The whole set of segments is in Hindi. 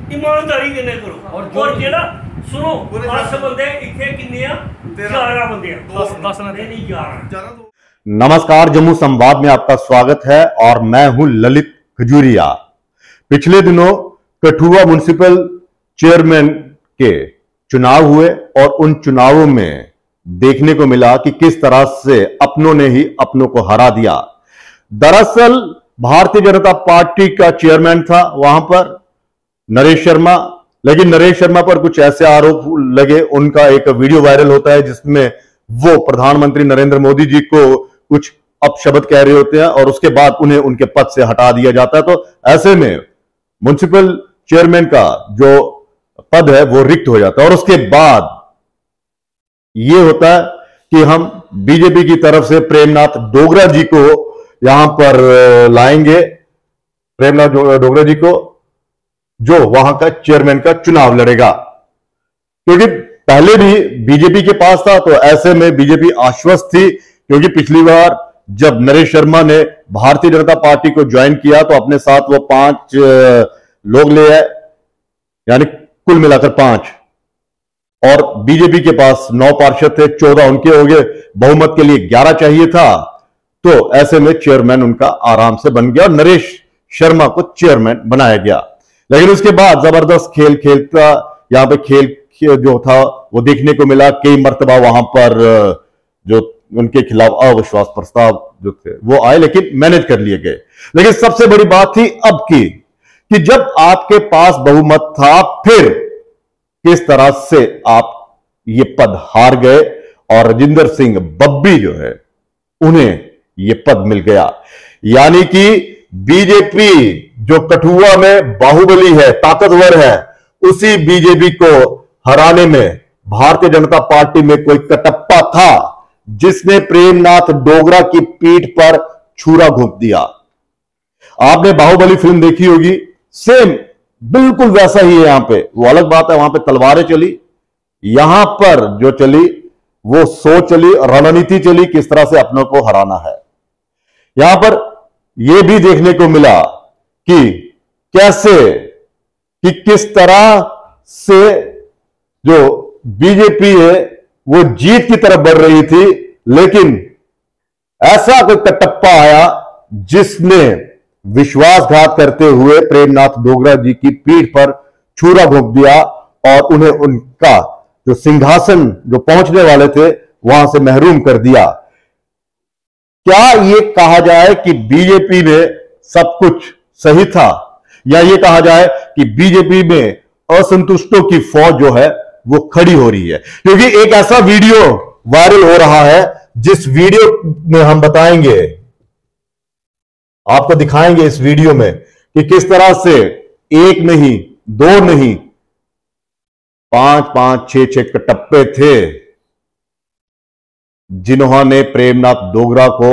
ईमानदारी किन्ने करो और जेड़ा सुनो 10 बंदे इत्थे किन्ने आ 11 बंदे आ 10 नहीं 11। नमस्कार, जम्मू संवाद में आपका स्वागत है और मैं हूं ललित खजूरिया। पिछले दिनों कठुआ म्युनिसिपल चेयरमैन के चुनाव हुए और उन चुनावों में देखने को मिला कि किस तरह से अपनों ने ही अपनों को हरा दिया। दरअसल भारतीय जनता पार्टी का चेयरमैन था वहां पर नरेश शर्मा, लेकिन नरेश शर्मा पर कुछ ऐसे आरोप लगे। उनका एक वीडियो वायरल होता है जिसमें वो प्रधानमंत्री नरेंद्र मोदी जी को कुछ अपशब्द कह रहे होते हैं और उसके बाद उन्हें उनके पद से हटा दिया जाता है। तो ऐसे में म्युनिसिपल चेयरमैन का जो पद है वो रिक्त हो जाता है और उसके बाद ये होता है कि हम बीजेपी की तरफ से प्रेमनाथ डोगरा जी को यहां पर लाएंगे, प्रेमनाथ डोगरा जी को, जो वहां का चेयरमैन का चुनाव लड़ेगा। क्योंकि पहले भी बीजेपी के पास था तो ऐसे में बीजेपी आश्वस्त थी, क्योंकि पिछली बार जब नरेश शर्मा ने भारतीय जनता पार्टी को ज्वाइन किया तो अपने साथ वो 5 लोग ले आए, यानी कुल मिलाकर 5, और बीजेपी के पास 9 पार्षद थे, 14 उनके हो गए, बहुमत के लिए 11 चाहिए था। तो ऐसे में चेयरमैन उनका आराम से बन गया और नरेश शर्मा को चेयरमैन बनाया गया। लेकिन उसके बाद जबरदस्त खेल खेलता, यहां पे खेल जो था वो देखने को मिला। कई मर्तबा वहां पर जो उनके खिलाफ अविश्वास प्रस्ताव जो थे वो आए, लेकिन मैनेज कर लिए गए। लेकिन सबसे बड़ी बात थी अब की कि जब आपके पास बहुमत था फिर किस तरह से आप ये पद हार गए और राजिंदर सिंह बब्बी जो है उन्हें ये पद मिल गया। यानी कि बीजेपी जो कठुआ में बाहुबली है, ताकतवर है, उसी बीजेपी को हराने में भारतीय जनता पार्टी में कोई कटप्पा था जिसने प्रेमनाथ डोगरा की पीठ पर छुरा घोंप दिया। आपने बाहुबली फिल्म देखी होगी, सेम बिल्कुल वैसा ही है यहां पे। वो अलग बात है वहां पे तलवारें चली, यहां पर जो चली वो सोच चली, रणनीति चली, किस तरह से अपनों को हराना है। यहां पर यह भी देखने को मिला कि कैसे कि किस तरह से जो बीजेपी है वो जीत की तरफ बढ़ रही थी, लेकिन ऐसा कोई कटप्पा आया जिसने विश्वासघात करते हुए प्रेमनाथ डोगरा जी की पीठ पर छुरा घोंप दिया और उन्हें उनका जो सिंहासन जो पहुंचने वाले थे वहां से महरूम कर दिया। क्या यह कहा जाए कि बीजेपी में सब कुछ सही था, या यह कहा जाए कि बीजेपी में असंतुष्टों की फौज जो है वो खड़ी हो रही है? क्योंकि एक ऐसा वीडियो वायरल हो रहा है जिस वीडियो में हम बताएंगे, आपको दिखाएंगे इस वीडियो में कि किस तरह से एक नहीं, 2 नहीं, 5-5, 6-6 कटप्पे थे जिन्होंने प्रेमनाथ डोगरा को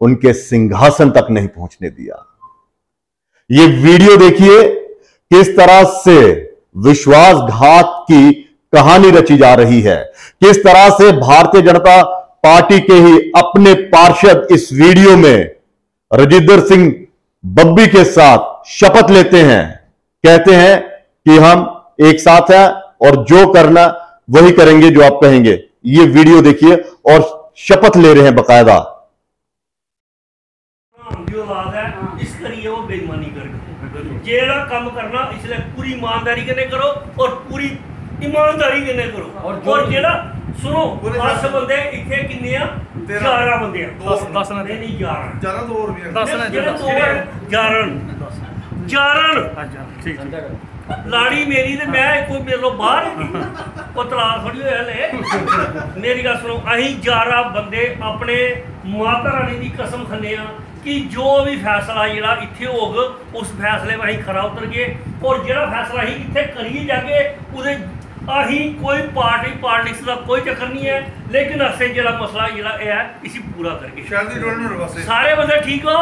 उनके सिंहासन तक नहीं पहुंचने दिया। ये वीडियो देखिए किस तरह से विश्वासघात की कहानी रची जा रही है, किस तरह से भारतीय जनता पार्टी के ही अपने पार्षद इस वीडियो में राजिंदर सिंह बब्बी के साथ शपथ लेते हैं, कहते हैं कि हम एक साथ हैं और जो करना वही करेंगे जो आप कहेंगे। ये वीडियो देखिए और शपथ ले रहे हैं बकायदा। जो बात है इस करिए वो बेईमानी करके जेड़ा काम करना, इसलिए पूरी ईमानदारी के करो और पूरी ईमानदारी के करो और जेड़ा सुनो 10 बंदे इत्थे किन्ने आ 11 बंदे आ 10 नहीं 11 ज्यादा 2 रुपए 11 ठीक लाड़ी मेरी ते मैं कोई मेरे बाहर तलाक थोड़ी होया मेरी गल सुनो। अहीं 11 बंदे अपने माता रानी की कसम खन्ने आ कि जो भी फैसला जेड़ा इत्थे होग उस फैसले में अहीं खरा उतर गए और जेड़ा फैसला अहीं इत्थे करिए जाके उहदे अहीं कोई पार्टी पॉलिटिक्स का कोई चक्कर नहीं है, लेकिन असें जेड़ा मसला जेड़ा है इसी पूरा करके सारे बंदे ठीक हो,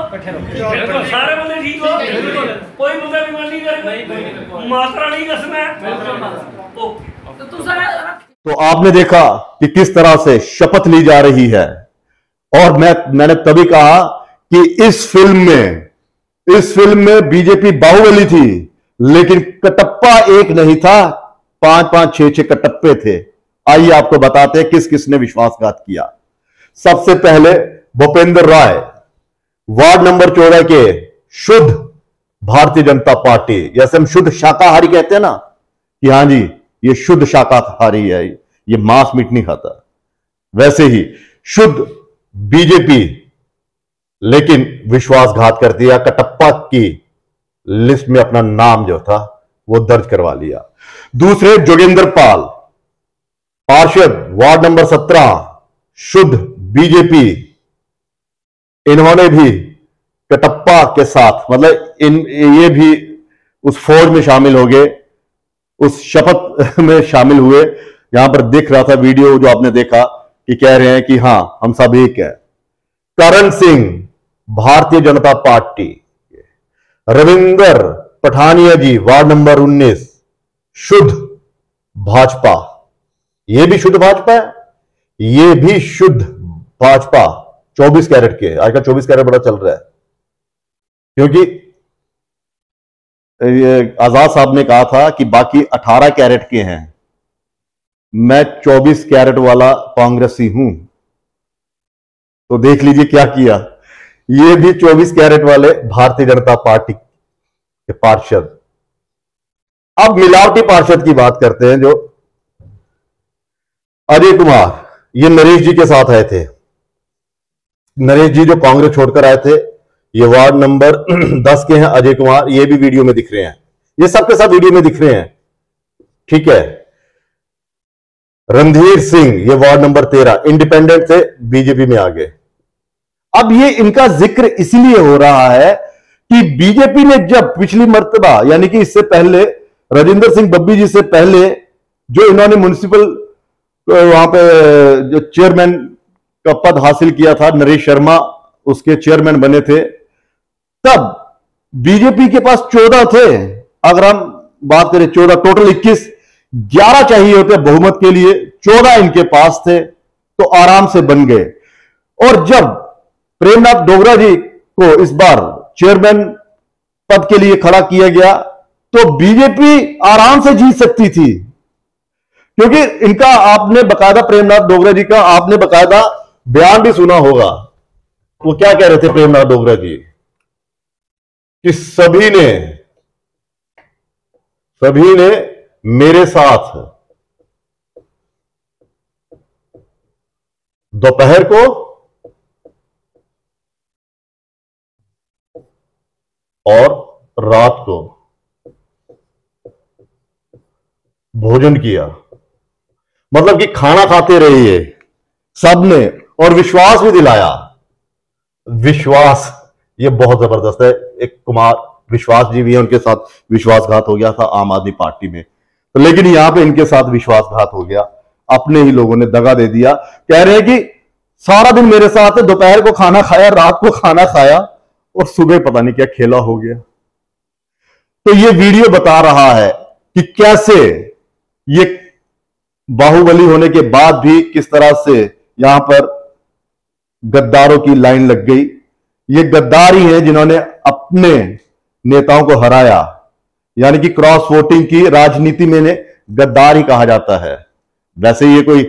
सारे बंदे ठीक हो, कोई बंदा बीमार नहीं करे, माता रानी की कसम है। तो आपने देखा कि किस तरह से शपथ ली जा रही है और मैंने तभी कहा कि इस फिल्म में बीजेपी बाहुबली थी, लेकिन कटप्पा एक नहीं था, 5-5, 6-6 कटप्पे थे। आइए आपको बताते हैं किस किसने विश्वासघात किया। सबसे पहले भूपेंद्र राय, वार्ड नंबर 14 के शुद्ध भारतीय जनता पार्टी, जैसे हम शुद्ध शाकाहारी कहते हैं ना कि हां जी ये शुद्ध शाकाहारी है, ये मांस मीट नहीं खाता, वैसे ही शुद्ध बीजेपी, लेकिन विश्वासघात कर दिया। कटप्पा की लिस्ट में अपना नाम जो था वो दर्ज करवा लिया। दूसरे जोगेंद्र पाल, पार्षद वार्ड नंबर 17, शुद्ध बीजेपी, इन्होंने भी कटप्पा के साथ, मतलब ये भी उस फौज में शामिल हो गए, उस शपथ में शामिल हुए। यहां पर दिख रहा था वीडियो जो आपने देखा कि कह रहे हैं कि हां हम सब एक है। करण सिंह भारतीय जनता पार्टी, रविंदर पठानिया जी वार्ड नंबर 19, शुद्ध भाजपा, ये भी शुद्ध भाजपा है, ये भी शुद्ध भाजपा, 24 कैरेट के। आजकल 24 कैरेट बड़ा चल रहा है, क्योंकि आजाद साहब ने कहा था कि बाकी 18 कैरेट के हैं, मैं 24 कैरेट वाला कांग्रेसी हूं। तो देख लीजिए क्या किया, ये भी 24 कैरेट वाले भारतीय जनता पार्टी के पार्षद। अब मिलावटी पार्षद की बात करते हैं। जो अजय कुमार, ये नरेश जी के साथ आए थे। नरेश जी जो कांग्रेस छोड़कर आए थे, ये वार्ड नंबर 10 के हैं। अजय कुमार ये भी वीडियो में दिख रहे हैं, ये सबके सब वीडियो में दिख रहे हैं, ठीक है। रणधीर सिंह, ये वार्ड नंबर 13, इंडिपेंडेंट थे, बीजेपी में आ गए। अब ये इनका जिक्र इसलिए हो रहा है कि बीजेपी ने जब पिछली मर्तबा, यानी कि इससे पहले राजेंद्र सिंह बब्बी जी से पहले, जो इन्होंने म्युनिसिपल वहां पे जो चेयरमैन का पद हासिल किया था, नरेश शर्मा उसके चेयरमैन बने थे, तब बीजेपी के पास 14 थे। अगर हम बात करें 14, टोटल 21, 11 चाहिए होते बहुमत के लिए, 14 इनके पास थे, तो आराम से बन गए। और जब प्रेमनाथ डोगरा जी को इस बार चेयरमैन पद के लिए खड़ा किया गया, तो बीजेपी आराम से जीत सकती थी, क्योंकि इनका आपने बकायदा, प्रेमनाथ डोगरा जी का आपने बकायदा बयान भी सुना होगा। वो क्या कह रहे थे प्रेमनाथ डोगरा जी कि सभी ने मेरे साथ दोपहर को और रात को भोजन किया, मतलब कि खाना खाते रहिए सबने, और विश्वास भी दिलाया। विश्वास ये बहुत जबरदस्त है। एक कुमार विश्वास जी भी है, उनके साथ विश्वासघात हो गया था आम आदमी पार्टी में, तो लेकिन यहां पे इनके साथ विश्वासघात हो गया, अपने ही लोगों ने दगा दे दिया। कह रहे हैं कि सारा दिन मेरे साथ, दोपहर को खाना खाया, रात को खाना खाया, और सुबह पता नहीं क्या खेला हो गया। तो ये वीडियो बता रहा है कि कैसे ये बाहुबली होने के बाद भी किस तरह से यहां पर गद्दारों की लाइन लग गई। ये गद्दार ही हैं जिन्होंने अपने नेताओं को हराया, यानी कि क्रॉस वोटिंग की राजनीति में ने गद्दार ही कहा जाता है। वैसे ये कोई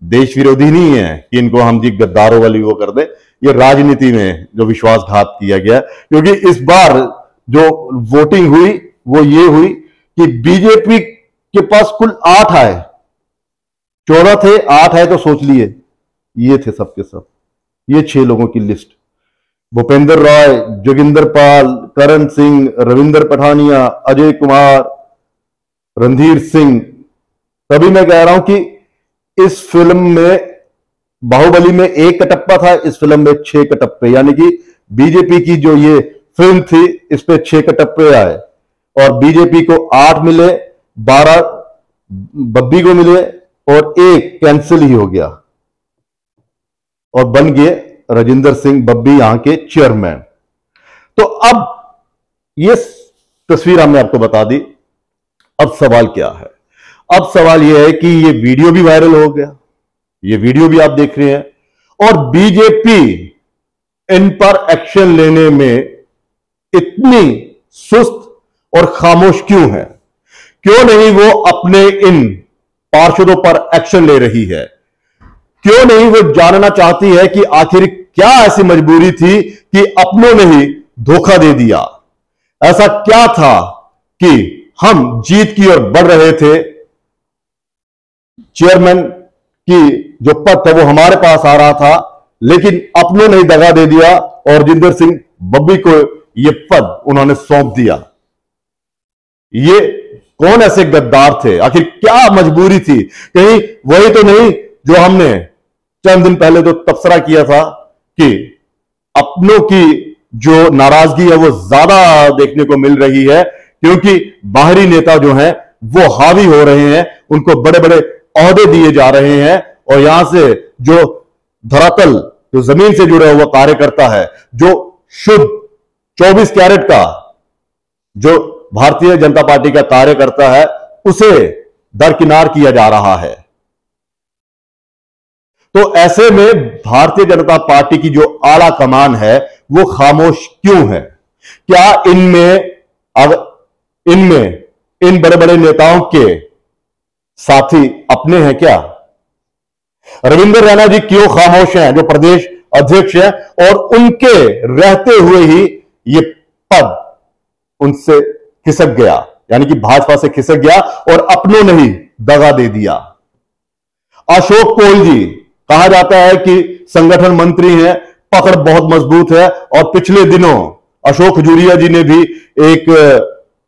देश विरोधी नहीं है कि इनको हम जी गद्दारों वाली वो कर दें, ये राजनीति में जो विश्वासघात किया गया, क्योंकि इस बार जो वोटिंग हुई वो ये हुई कि बीजेपी के पास कुल 8 आए, 14 थे, 8 आए, तो सोच लिए ये थे सबके सब, ये 6 लोगों की लिस्ट। भूपेंद्र राय, जोगिंदर पाल, करण सिंह, रविंदर पठानिया, अजय कुमार, रणधीर सिंह। तभी मैं कह रहा हूं कि इस फिल्म में, बाहुबली में 1 कटप्पा था, इस फिल्म में 6 कटप्पे, यानी कि बीजेपी की जो ये फिल्म थी इस पे 6 कटप्पे आए, और बीजेपी को 8 मिले, 12 बब्बी को मिले, और 1 कैंसिल ही हो गया, और बन गए राजेंद्र सिंह बब्बी यहां के चेयरमैन। तो अब ये तस्वीर हमने आपको बता दी। अब सवाल क्या है? अब सवाल यह है कि ये वीडियो भी वायरल हो गया, ये वीडियो भी आप देख रहे हैं, और बीजेपी इन पर एक्शन लेने में इतनी सुस्त और खामोश क्यों है? क्यों नहीं वो अपने इन पार्षदों पर एक्शन ले रही है? क्यों नहीं वो जानना चाहती है कि आखिर क्या ऐसी मजबूरी थी कि अपनों ने ही धोखा दे दिया? ऐसा क्या था कि हम जीत की ओर बढ़ रहे थे, चेयरमैन की जो पद था वो हमारे पास आ रहा था, लेकिन अपनों ने ही दगा दे दिया और जिंदर सिंह बब्बी को यह पद उन्होंने सौंप दिया। ये कौन ऐसे गद्दार थे? आखिर क्या मजबूरी थी? कहीं वही तो नहीं जो हमने चंद दिन पहले तो तबसरा किया था कि अपनों की जो नाराजगी है वो ज्यादा देखने को मिल रही है, क्योंकि बाहरी नेता जो हैं वो हावी हो रहे हैं, उनको बड़े बड़े ओहदे दिए जा रहे हैं, और यहां से जो धरातल, जो जमीन से जुड़ा हुआ कार्यकर्ता है, जो शुद्ध 24 कैरेट का जो भारतीय जनता पार्टी का कार्यकर्ता है, उसे दरकिनार किया जा रहा है। तो ऐसे में भारतीय जनता पार्टी की जो आला कमान है वो खामोश क्यों है? क्या इन बड़े बड़े नेताओं के साथी अपने हैं क्या? रविंद्र रैना जी क्यों खामोश हैं, जो प्रदेश अध्यक्ष हैं, और उनके रहते हुए ही ये पद उनसे खिसक गया, यानी कि भाजपा से खिसक गया और अपनों ने ही दगा दे दिया। अशोक कोल जी, कहा जाता है कि संगठन मंत्री हैं, पकड़ बहुत मजबूत है, और पिछले दिनों अशोक खजूरिया जी ने भी एक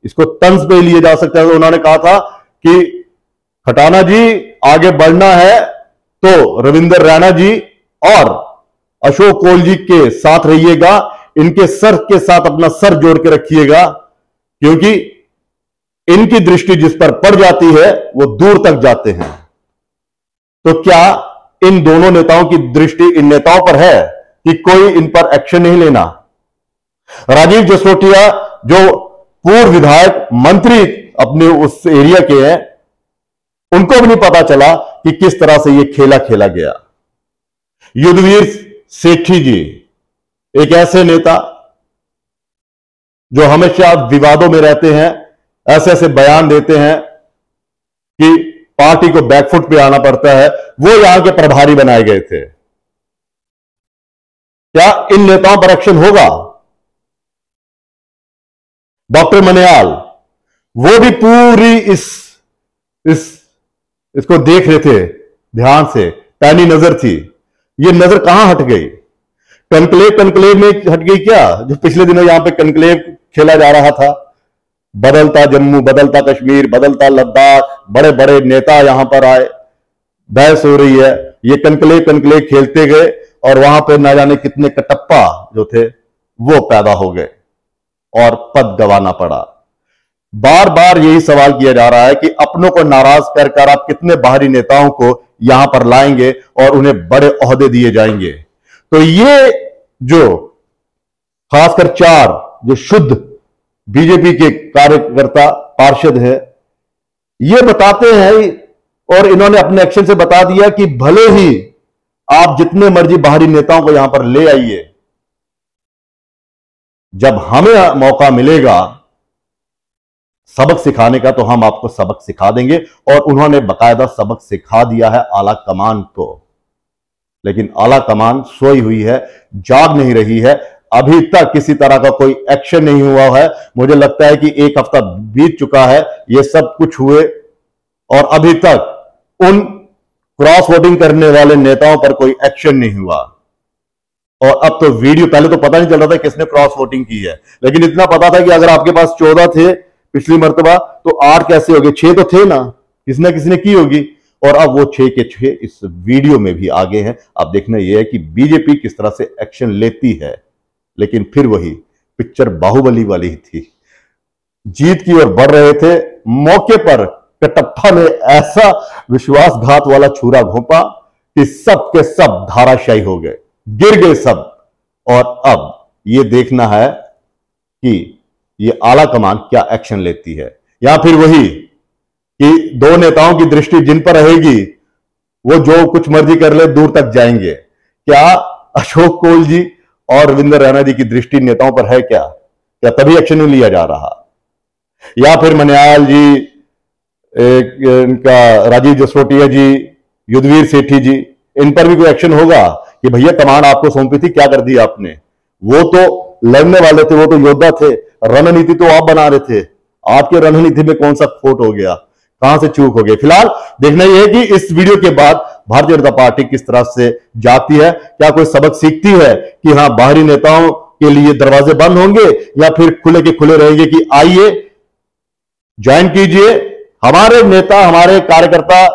इसको तंज पे लिए जा सकता है, तो उन्होंने कहा था कि खटाना जी आगे बढ़ना है तो रविंद्र रैना जी और अशोक कोल जी के साथ रहिएगा, इनके सर के साथ अपना सर जोड़ के रखिएगा, क्योंकि इनकी दृष्टि जिस पर पड़ जाती है वो दूर तक जाते हैं। तो क्या इन दोनों नेताओं की दृष्टि इन नेताओं पर है कि कोई इन पर एक्शन नहीं लेना? राजीव जसरोटिया जो पूर्व विधायक मंत्री अपने उस एरिया के हैं, उनको भी नहीं पता चला कि किस तरह से यह खेला खेला गया। युद्धवीर सेठी जी, एक ऐसे नेता जो हमेशा विवादों में रहते हैं, ऐसे ऐसे बयान देते हैं कि पार्टी को बैकफुट पे आना पड़ता है, वो यहां के प्रभारी बनाए गए थे। क्या इन नेताओं पर एक्शन होगा? डॉक्टर मनियाल, वो भी पूरी इसको देख रहे थे ध्यान से, पैनी नजर थी। ये नजर कहां हट गई? कनक्लेव में हट गई क्या? जो पिछले दिनों यहां पे कनक्लेव खेला जा रहा था, बदलता जम्मू, बदलता कश्मीर, बदलता लद्दाख, बड़े बड़े नेता यहां पर आए, बहस हो रही है, ये कनक्लेव खेलते गए और वहां पे ना जाने कितने कटप्पा जो थे वो पैदा हो गए और पद गंवाना पड़ा। बार बार यही सवाल किया जा रहा है कि अपनों को नाराज कर आप कितने बाहरी नेताओं को यहां पर लाएंगे और उन्हें बड़े ओहदे दिए जाएंगे? तो ये जो खासकर 4 जो शुद्ध बीजेपी के कार्यकर्ता पार्षद है, ये बताते हैं, और इन्होंने अपने एक्शन से बता दिया कि भले ही आप जितने मर्जी बाहरी नेताओं को यहां पर ले आइए, जब हमें मौका मिलेगा सबक सिखाने का तो हम आपको सबक सिखा देंगे। और उन्होंने बकायदा सबक सिखा दिया है आला कमान को, लेकिन आला कमान सोई हुई है, जाग नहीं रही है। अभी तक किसी तरह का कोई एक्शन नहीं हुआ है। मुझे लगता है कि 1 हफ्ता बीत चुका है ये सब कुछ हुए, और अभी तक उन क्रॉस वोटिंग करने वाले नेताओं पर कोई एक्शन नहीं हुआ। और अब तो वीडियो, पहले तो पता नहीं चल रहा था किसने क्रॉस वोटिंग की है, लेकिन इतना पता था कि अगर आपके पास 14 थे पिछली मर्तबा, तो 8 कैसे हो गए? 6 तो थे ना, किसने किसने की होगी। और अब वो 6 के 6 इस वीडियो में भी आगे हैं। अब देखना यह है कि बीजेपी किस तरह से एक्शन लेती है। लेकिन फिर वही पिक्चर बाहुबली वाली ही थी, जीत की ओर बढ़ रहे थे, मौके पर कटप्पा ने ऐसा विश्वासघात वाला छुरा घोंपा कि सब के सब धाराशायी हो गए, गिर गए सब। और अब यह देखना है कि ये आला कमान क्या एक्शन लेती है, या फिर वही कि 2 नेताओं की दृष्टि जिन पर रहेगी वो जो कुछ मर्जी कर ले दूर तक जाएंगे। क्या अशोक कोल जी और रविंद्र रैना जी की दृष्टि नेताओं पर है क्या तभी एक्शन नहीं लिया जा रहा? या फिर मन्याल जी, इनका राजीव जसरोटिया जी, युद्धवीर सेठी जी, इन पर भी कोई एक्शन होगा कि भैया कमान आपको सौंपी थी, क्या कर दी आपने? वो तो लड़ने वाले थे, वो तो योद्धा थे, रणनीति तो आप बना रहे थे। आपके रणनीति में कौन सा खोट हो गया, कहां से चूक हो गई? फिलहाल देखना यह है कि इस वीडियो के बाद भारतीय जनता पार्टी किस तरह से जाती है, क्या कोई सबक सीखती है कि हां बाहरी नेताओं के लिए दरवाजे बंद होंगे, या फिर खुले के खुले रहेंगे कि आइए ज्वाइन कीजिए, हमारे नेता हमारे कार्यकर्ता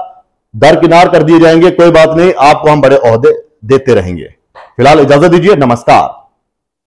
दरकिनार कर दिए जाएंगे, कोई बात नहीं, आपको हम बड़े ओहदे देते रहेंगे। फिलहाल इजाजत दीजिए, नमस्कार।